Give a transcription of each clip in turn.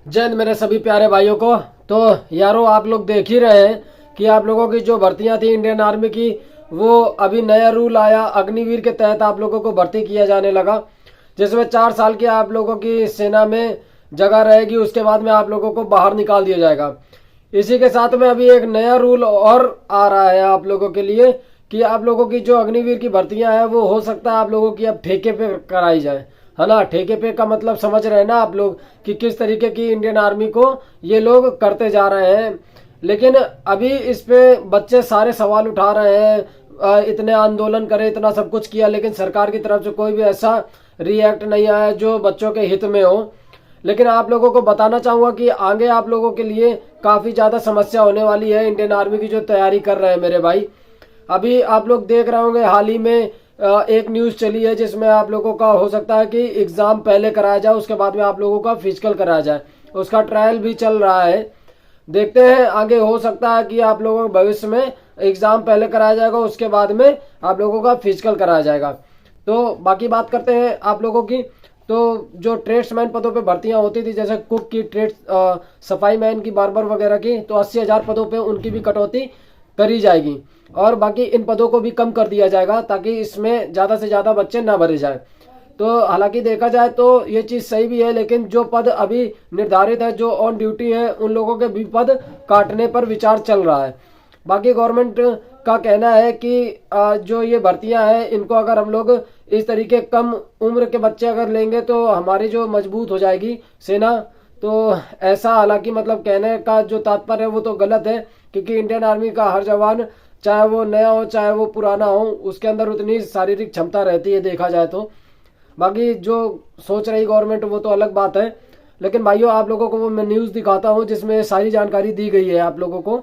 जय हिंद मेरे सभी प्यारे भाइयों को। तो यारों, आप लोग देख ही रहे हैं कि आप लोगों की जो भर्तियां थी इंडियन आर्मी की, वो अभी नया रूल आया। अग्निवीर के तहत आप लोगों को भर्ती किया जाने लगा, जिसमें 4 साल की आप लोगों की सेना में जगह रहेगी। उसके बाद में आप लोगों को बाहर निकाल दिया जाएगा। इसी के साथ में अभी एक नया रूल और आ रहा है आप लोगों के लिए कि आप लोगों की जो अग्निवीर की भर्तियां हैं वो हो सकता है आप लोगों की अब ठेके पे कराई जाए, है ना। ठेके पे का मतलब समझ रहे हैं ना आप लोग कि किस तरीके की इंडियन आर्मी को ये लोग करते जा रहे हैं। लेकिन अभी इस पे बच्चे सारे सवाल उठा रहे हैं। इतने आंदोलन करे, इतना सब कुछ किया, लेकिन सरकार की तरफ से कोई भी ऐसा रिएक्ट नहीं आया जो बच्चों के हित में हो। लेकिन आप लोगों को बताना चाहूंगा कि आगे आप लोगों के लिए काफी ज्यादा समस्या होने वाली है इंडियन आर्मी की जो तैयारी कर रहे हैं मेरे भाई। अभी आप लोग देख रहे होंगे, हाल ही में एक न्यूज चली है जिसमें आप लोगों का हो सकता है कि एग्जाम पहले कराया जाए, उसके बाद में आप लोगों का फिजिकल कराया जाए। उसका ट्रायल भी चल रहा है। देखते हैं आगे, हो सकता है कि आप लोगों को भविष्य में एग्जाम पहले कराया जाएगा, उसके बाद में आप लोगों का फिजिकल कराया जाएगा। तो बाकी बात करते हैं आप लोगों की। तो जो ट्रेड्समैन पदों पे भर्तियां होती थी, जैसे कुक की, सफाई मैन की, बार्बर वगैरह की, तो 80,000 पदों पे उनकी भी कटौती करी जाएगी। और बाकी इन पदों को भी कम कर दिया जाएगा ताकि इसमें ज़्यादा से ज़्यादा बच्चे ना भरे जाए। तो हालांकि देखा जाए तो ये चीज़ सही भी है, लेकिन जो पद अभी निर्धारित है, जो ऑन ड्यूटी है, उन लोगों के भी पद काटने पर विचार चल रहा है। बाकी गवर्नमेंट का कहना है कि जो ये भर्तियां हैं, इनको अगर हम लोग इस तरीके कम उम्र के बच्चे अगर लेंगे तो हमारी जो मजबूत हो जाएगी सेना। तो ऐसा हालांकि मतलब कहने का जो तात्पर्य है वो तो गलत है, क्योंकि इंडियन आर्मी का हर जवान, चाहे वो नया हो चाहे वो पुराना हो, उसके अंदर उतनी शारीरिक क्षमता रहती है देखा जाए तो। बाकी जो सोच रही गवर्नमेंट वो तो अलग बात है। लेकिन भाइयों, आप लोगों को वो मैं न्यूज़ दिखाता हूँ जिसमें सारी जानकारी दी गई है आप लोगों को।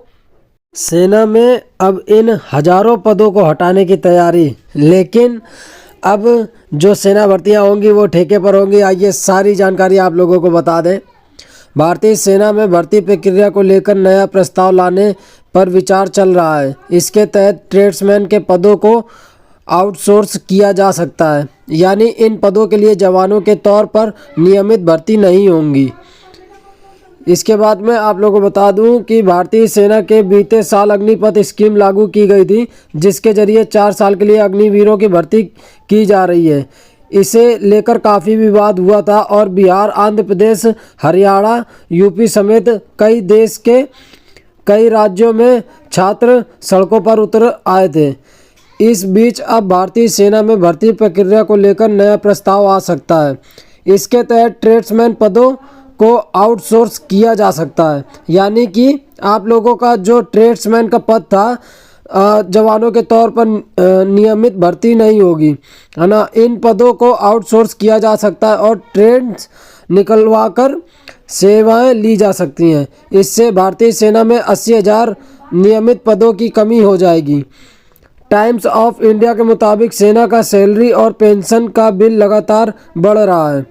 सेना में अब इन हजारों पदों को हटाने की तैयारी, लेकिन अब जो सेना भर्तियां होंगी वो ठेके पर होंगी। आइए सारी जानकारी आप लोगों को बता दें। भारतीय सेना में भर्ती प्रक्रिया को लेकर नया प्रस्ताव लाने पर विचार चल रहा है। इसके तहत ट्रेड्समैन के पदों को आउटसोर्स किया जा सकता है, यानी इन पदों के लिए जवानों के तौर पर नियमित भर्ती नहीं होंगी। इसके बाद में आप लोगों को बता दूं कि भारतीय सेना के बीते साल अग्निपथ स्कीम लागू की गई थी, जिसके जरिए 4 साल के लिए अग्निवीरों की भर्ती की जा रही है। इसे लेकर काफ़ी विवाद हुआ था और बिहार, आंध्र प्रदेश, हरियाणा, यूपी समेत कई देश के कई राज्यों में छात्र सड़कों पर उतर आए थे। इस बीच अब भारतीय सेना में भर्ती प्रक्रिया को लेकर नया प्रस्ताव आ सकता है। इसके तहत ट्रेड्समैन पदों को आउटसोर्स किया जा सकता है, यानी कि आप लोगों का जो ट्रेड्समैन का पद था, जवानों के तौर पर नियमित भर्ती नहीं होगी, है ना। इन पदों को आउटसोर्स किया जा सकता है और ट्रेड्स निकलवा कर सेवाएं ली जा सकती हैं। इससे भारतीय सेना में 80,000 नियमित पदों की कमी हो जाएगी। टाइम्स ऑफ इंडिया के मुताबिक सेना का सैलरी और पेंशन का बिल लगातार बढ़ रहा है।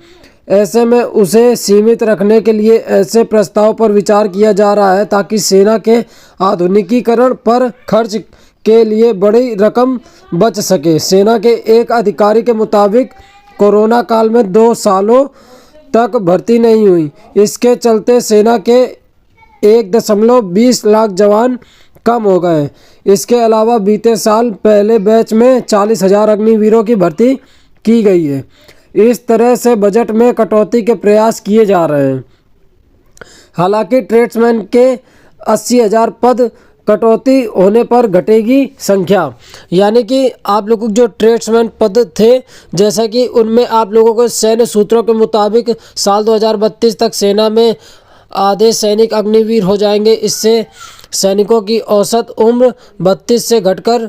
ऐसे में उसे सीमित रखने के लिए ऐसे प्रस्ताव पर विचार किया जा रहा है ताकि सेना के आधुनिकीकरण पर खर्च के लिए बड़ी रकम बच सके। सेना के एक अधिकारी के मुताबिक कोरोना काल में 2 सालों तक भर्ती नहीं हुई। इसके चलते सेना के 1.20 लाख जवान कम हो गए। इसके अलावा बीते साल पहले बैच में 40,000 अग्निवीरों की भर्ती की गई है। इस तरह से बजट में कटौती के प्रयास किए जा रहे हैं। हालांकि ट्रेड्समैन के 80,000 पद कटौती होने पर घटेगी संख्या, यानी कि आप लोगों के जो ट्रेड्समैन पद थे, जैसा कि उनमें आप लोगों को सैन्य सूत्रों के मुताबिक साल 2032 तक सेना में आधे सैनिक अग्निवीर हो जाएंगे। इससे सैनिकों की औसत उम्र 32 से घटकर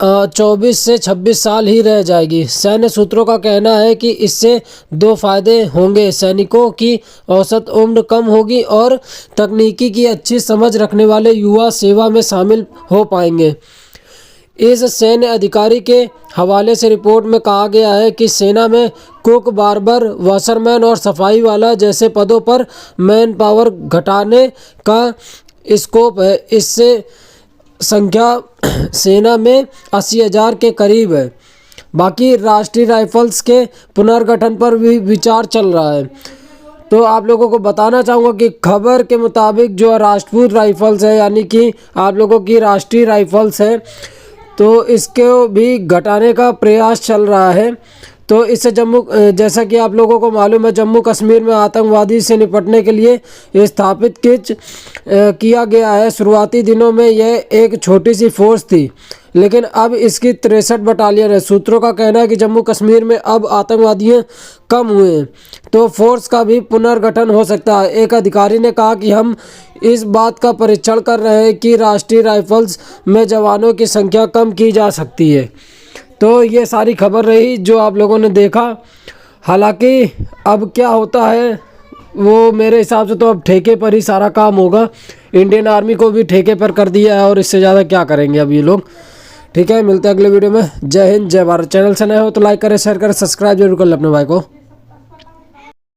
24 से 26 साल ही रह जाएगी। सैन्य सूत्रों का कहना है कि इससे 2 फायदे होंगे। सैनिकों की औसत उम्र कम होगी और तकनीकी की अच्छी समझ रखने वाले युवा सेवा में शामिल हो पाएंगे। इस सैन्य अधिकारी के हवाले से रिपोर्ट में कहा गया है कि सेना में कुक, बार्बर, वॉशरमैन और सफाई वाला जैसे पदों पर मैन पावर घटाने का स्कोप है। इससे संख्या सेना में 80,000 के करीब है। बाकी राष्ट्रीय राइफल्स के पुनर्गठन पर भी विचार चल रहा है। तो आप लोगों को बताना चाहूँगा कि खबर के मुताबिक जो राजपूत राइफल्स है, यानी कि आप लोगों की राष्ट्रीय राइफल्स है, तो इसको भी घटाने का प्रयास चल रहा है। तो इससे जैसा कि आप लोगों को मालूम है, जम्मू कश्मीर में आतंकवादी से निपटने के लिए स्थापित किया गया है। शुरुआती दिनों में यह एक छोटी सी फोर्स थी, लेकिन अब इसकी 63 बटालियन है। सूत्रों का कहना है कि जम्मू कश्मीर में अब आतंकवादी कम हुए हैं, तो फोर्स का भी पुनर्गठन हो सकता है। एक अधिकारी ने कहा कि हम इस बात का परीक्षण कर रहे हैं कि राष्ट्रीय राइफल्स में जवानों की संख्या कम की जा सकती है। तो ये सारी खबर रही जो आप लोगों ने देखा। हालांकि अब क्या होता है वो मेरे हिसाब से तो अब ठेके पर ही सारा काम होगा। इंडियन आर्मी को भी ठेके पर कर दिया है और इससे ज़्यादा क्या करेंगे अब ये लोग। ठीक है, मिलते हैं अगले वीडियो में। जय हिंद, जय भारत। चैनल से नए हो तो लाइक करें, शेयर करें, सब्सक्राइब जरूर कर लें अपने भाई को।